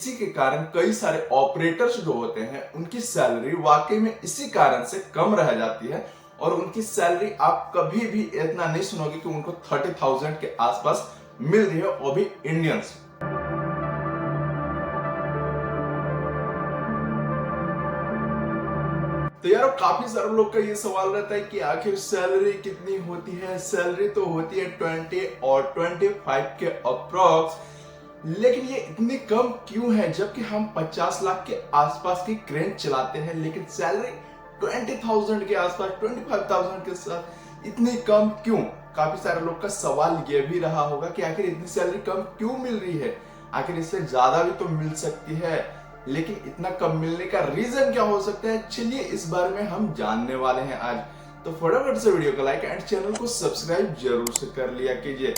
इसी के कारण कई सारे ऑपरेटर्स जो होते हैं उनकी सैलरी वाकई में इसी कारण से कम रह जाती है और उनकी सैलरी आप कभी भी इतना नहीं सुनोगे कि उनको 30,000 के आसपास मिल रही है, वो भी इंडियंस। तो यार काफी सारे लोग का ये सवाल रहता है कि आखिर सैलरी कितनी होती है। सैलरी तो होती है 20 और 25 के अप्रॉक्स, लेकिन ये इतनी कम क्यों है जबकि हम 50 लाख के आसपास की क्रेन चलाते हैं, लेकिन सैलरी 20,000 के आसपास 25,000 के साथ इतनी कम क्यों। काफी सारे लोग का सवाल ये भी रहा होगा कि आखिर इतनी सैलरी कम क्यों मिल रही है, आखिर इससे ज्यादा भी तो मिल सकती है, लेकिन इतना कम मिलने का रीजन क्या हो सकता है। चलिए इस बारे में हम जानने वाले हैं आज। तो फटाफट से वीडियो को लाइक एंड चैनल को सब्सक्राइब जरूर से कर लिया कीजिए।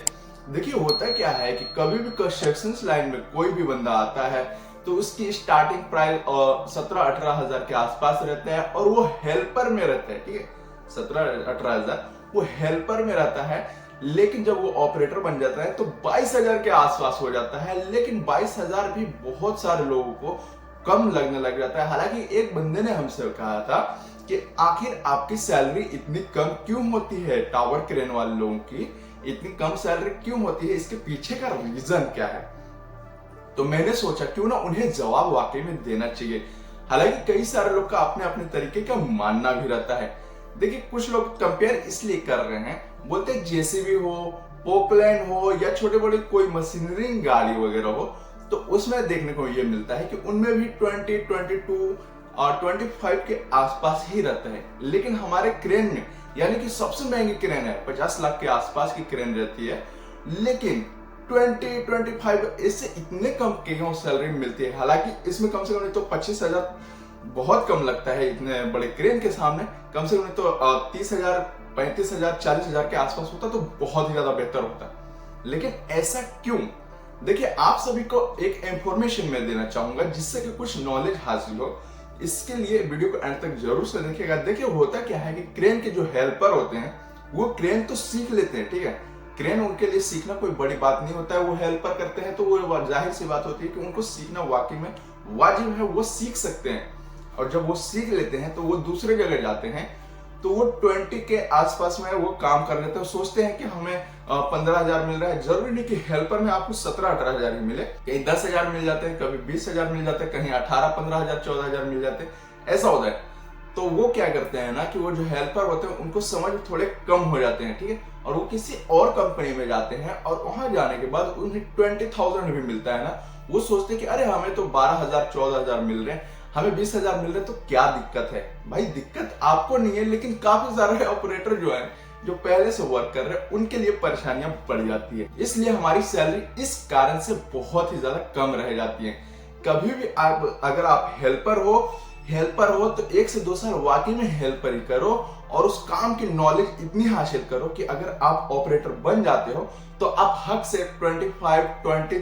देखिए होता क्या है कि कभी भी कंस्ट्रक्शन लाइन में कोई भी बंदा आता है तो उसकी स्टार्टिंग प्राइस 17-18 हजार के आसपास रहता है और वो हेल्पर में रहता है, ठीक है, 17-18 हजार वो हेल्पर में रहता है। लेकिन जब वो ऑपरेटर बन जाता है तो 22,000 के आसपास हो जाता है, लेकिन 22,000 भी बहुत सारे लोगों को कम लगने लग जाता है। हालांकि एक बंदे ने हमसे कहा था कि आखिर आपकी सैलरी इतनी कम क्यों होती है, टावर क्रेन वाले लोगों की इतनी कम सैलरी क्यों होती है, इसके पीछे का रीजन क्या है। तो मैंने सोचा क्यों ना उन्हें जवाब वाकई में देना चाहिए। हालांकि कई सारे लोग का अपने अपने तरीके का मानना भी रहता है। देखिए कुछ लोग कंपेयर इसलिए कर रहे हैं, बोलते हैं जेसीबी हो, पोकलैंड हो या छोटे बड़े कोई मशीनरी गाड़ी वगैरह हो, तो उसमें देखने को ये मिलता है कि उनमें भी 20, 22 और 25 के आसपास ही रहता है। लेकिन हमारे क्रेन में, यानी कि सबसे महंगी क्रेन है 50 लाख के आसपास की क्रेन रहती है, लेकिन 20, 25 इससे इतने कम क्यों सैलरी मिलती है। हालांकि इसमें कम से कम नहीं तो 25,000 बहुत कम लगता है इतने बड़े क्रेन के सामने, कम से कम नहीं तो 30,000, 35,000, 40,000 के आसपास होता तो बहुत ही ज्यादा बेहतर होता। लेकिन ऐसा क्यों। देखिए आप सभी को एक इंफॉर्मेशन मैं देना चाहूंगा जिससे कि कुछ नॉलेज हासिल हो। इसके लिए वीडियो को एंड तक जरूर से देखिएगा। देखिए होता क्या है कि क्रेन के जो हेल्पर होते हैं वो क्रेन तो सीख लेते हैं, ठीक है, क्रेन उनके लिए सीखना कोई बड़ी बात नहीं होता है। वो हेल्पर करते हैं तो वो जाहिर सी बात होती है कि उनको सीखना वाकई में वाजिब है, वो सीख सकते हैं। और जब वो सीख लेते हैं तो वो दूसरे जगह जाते हैं तो वो 20 के आसपास में वो काम कर लेते हैं। सोचते हैं कि हमें 15,000 मिल रहा है, जरूरी नहीं कि हेल्पर में आपको 17-18 हजार ही मिले, कहीं 10,000 मिल जाते हैं, कभी 20,000 मिल जाते हैं, कहीं 18-15,000, 14,000 मिल जाते हैं, ऐसा होता है। तो वो क्या करते हैं ना कि वो जो हेल्पर होते हैं उनको समझ थोड़े कम हो जाते हैं, ठीक है, और वो किसी और कंपनी में जाते हैं और वहां जाने के बाद उन्हें 20,000 भी मिलता है ना, वो सोचते हैं कि अरे हमें तो 12,000, 14,000 मिल रहे हैं, हमें 20,000 मिल रहे हैं, तो क्या दिक्कत है। भाई दिक्कत आपको नहीं है, लेकिन काफी सारे ऑपरेटर जो है जो पहले से वर्क कर रहे हैं उनके लिए परेशानियां बढ़ जाती है। इसलिए हमारी सैलरी इस कारण से बहुत ही ज्यादा कम रह जाती है। कभी भी आप अगर आप हेल्पर हो तो 1 से 2 साल वाकई में हेल्पर ही करो और उस काम की नॉलेज इतनी हासिल करो कि अगर आप ऑपरेटर बन जाते हो तो आप हक से 25, 20,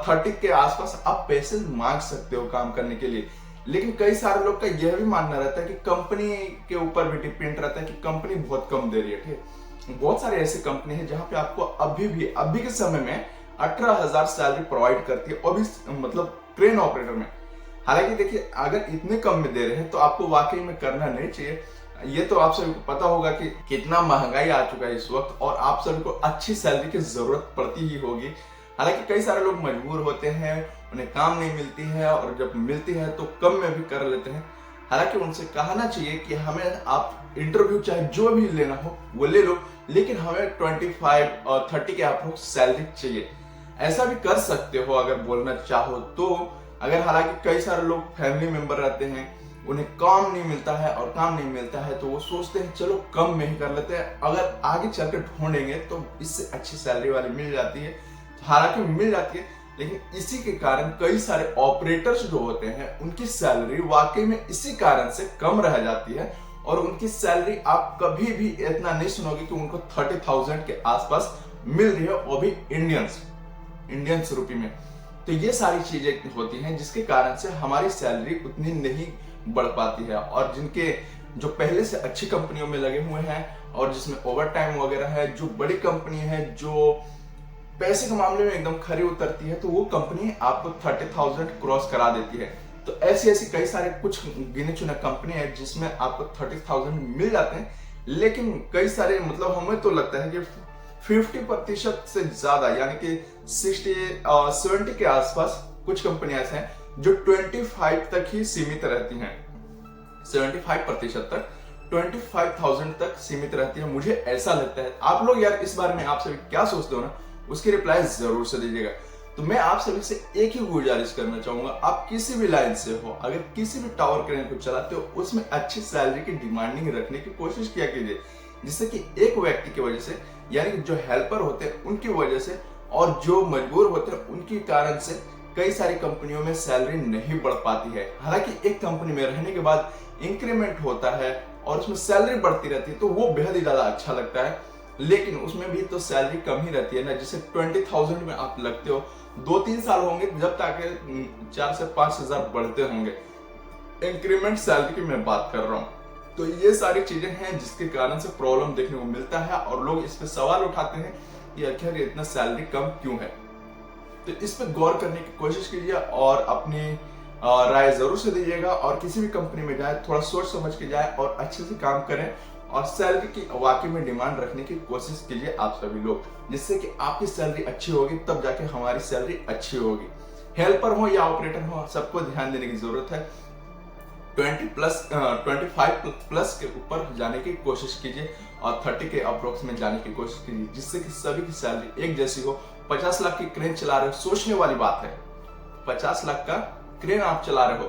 30 के आसपास आप पैसे मांग सकते हो काम करने के लिए। लेकिन कई सारे लोग का यह भी मानना रहता है कि कंपनी के ऊपर भी डिपेंड रहता है कि कंपनी बहुत कम दे रही है, ठीक है। बहुत सारे ऐसे कंपनी है जहां पे आपको अभी के समय में 18,000 सैलरी प्रोवाइड करती है, और भी मतलब क्रेन ऑपरेटर में। हालांकि देखिए अगर इतने कम में दे रहे हैं तो आपको वाकई में करना नहीं चाहिए। ये तो आप सभी को पता होगा कि कितना महंगाई आ चुका है इस वक्त और आप सभी को अच्छी सैलरी की जरूरत पड़ती ही होगी। हालांकि कई सारे लोग मजबूर होते हैं, उन्हें काम नहीं मिलती है और जब मिलती है तो कम में भी कर लेते हैं। हालांकि उनसे कहना चाहिए कि हमें आप इंटरव्यू चाहे जो भी लेना हो वो ले लो, लेकिन हमें 25 और 30 के अप्रोक्स सैलरी चाहिए। ऐसा भी कर सकते हो अगर बोलना चाहो तो। अगर हालांकि कई सारे लोग फैमिली मेंबर रहते हैं, उन्हें काम नहीं मिलता है और काम नहीं मिलता है तो वो सोचते हैं चलो कम में ही कर लेते हैं, अगर आगे चलकर ढूंढेंगे तो इससे अच्छी सैलरी वाली मिल जाती है। हालांकि मिल जाती है, लेकिन इसी के कारण कई सारे ऑपरेटर्स जो होते हैं उनकी सैलरी वाकई में इसी कारण से कम रह जाती है और उनकी सैलरी आप कभी भी इतना नहीं सुनोगे कि उनको 30,000 के आसपास मिल रही है, वो भी इंडियंस रुपये में। तो ये सारी चीजें होती हैं जिसके कारण से हमारी सैलरी उतनी नहीं बढ़ पाती है। और जिनके जो पहले से अच्छी कंपनियों में लगे हुए हैं और जिसमें ओवर टाइम वगैरह है, जो बड़ी कंपनी है, जो पैसे के मामले में एकदम खरी उतरती है तो वो कंपनी आपको 30,000 क्रॉस करा देती है। तो ऐसी ऐसी कई सारे कुछ गिने चुने कंपनी है जिसमें आपको 30,000 मिल जाते हैं, लेकिन कई सारे मतलब हमें तो लगता है कि 50% से ज्यादा यानी कि 70 के आसपास कुछ कंपनियां ऐसे हैं जो 25 तक ही सीमित रहती हैं। 75% तक 25,000 तक सीमित रहती है, मुझे ऐसा लगता है। आप लोग यार इस बारे में आप सभी क्या सोचते हो ना, उसकी रिप्लाई जरूर से दीजिएगा। तो मैं आप सभी से एक ही गुजारिश करना चाहूंगा, आप किसी भी लाइन से हो, अगर किसी भी टावर क्रेन को चलाते हो उसमें अच्छी सैलरी की डिमांडिंग रखने की कोशिश किया कीजिए, जिससे कि एक व्यक्ति की वजह से यानी कि जो हेल्पर होते हैं उनकी वजह से और जो मजबूर होते हैं उनके कारण से कई सारी कंपनियों में सैलरी नहीं बढ़ पाती है। हालांकि एक कंपनी में रहने के बाद इंक्रीमेंट होता है और उसमें सैलरी बढ़ती रहती है तो वो बेहद ही ज्यादा अच्छा लगता है, लेकिन उसमें भी तो सैलरी कम ही रहती है ना। जैसे 20,000 में आप लगते हो, 2-3 साल होंगे जब तक 4 से 5 हजार बढ़ते होंगे। इंक्रीमेंट सैलरी की मैं बात कर रहा हूँ। तो ये सारी चीजें हैं जिसके कारण से प्रॉब्लम देखने को मिलता है और लोग इस पे सवाल उठाते हैं कि आखिर इतना सैलरी कम क्यों है। तो इस पे गौर करने की कोशिश कीजिए और अपनी राय जरूर से दीजिएगा, और किसी भी कंपनी में जाए थोड़ा सोच समझ के जाए और अच्छे से काम करें और सैलरी की वाकई में डिमांड रखने की कोशिश कीजिए आप सभी लोग, जिससे कि आपकी सैलरी अच्छी होगी तब जाके हमारी सैलरी अच्छी होगी। हेल्पर हो या ऑपरेटर हो, सबको ध्यान देने की जरूरत है। 25+ के ऊपर जाने की कोशिश कीजिए और 30 के अप्रोक्स में जाने की कोशिश कीजिए, जिससे कि सभी की सैलरी एक जैसी हो। 50 लाख की क्रेन चला रहे हो, सोचने वाली बात है, 50 लाख का क्रेन आप चला रहे हो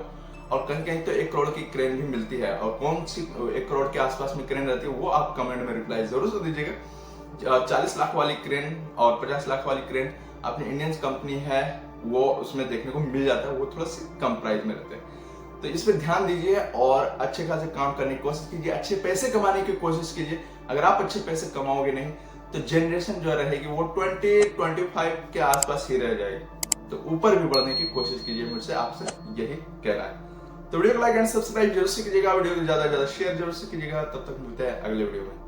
और कहीं कहीं तो 1 करोड़ की क्रेन भी मिलती है, और कौन सी 1 करोड़ के आसपास में क्रेन रहती है वो आप कमेंट में रिप्लाई जरूर से दीजिएगा। 40 लाख वाली क्रेन और 50 लाख वाली क्रेन अपनी इंडियन कंपनी है वो उसमें देखने को मिल जाता है, वो थोड़ा सी कम प्राइस में रहते हैं। तो इस पे ध्यान दीजिए और अच्छे खासे काम करने की कोशिश कीजिए, अच्छे पैसे कमाने की कोशिश कीजिए। अगर आप अच्छे पैसे कमाओगे नहीं तो जनरेशन जो रहेगी वो 20-25 के आसपास ही रह जाएगी। तो ऊपर भी बढ़ने की कोशिश कीजिए, मुझसे आपसे यही कहना है। तो वीडियो को लाइक एंड सब्सक्राइब जरूर से कीजिएगा, वीडियो को ज्यादा से ज्यादा शेयर जरूर से कीजिएगा। तब तक मिलते हैं अगले वीडियो में।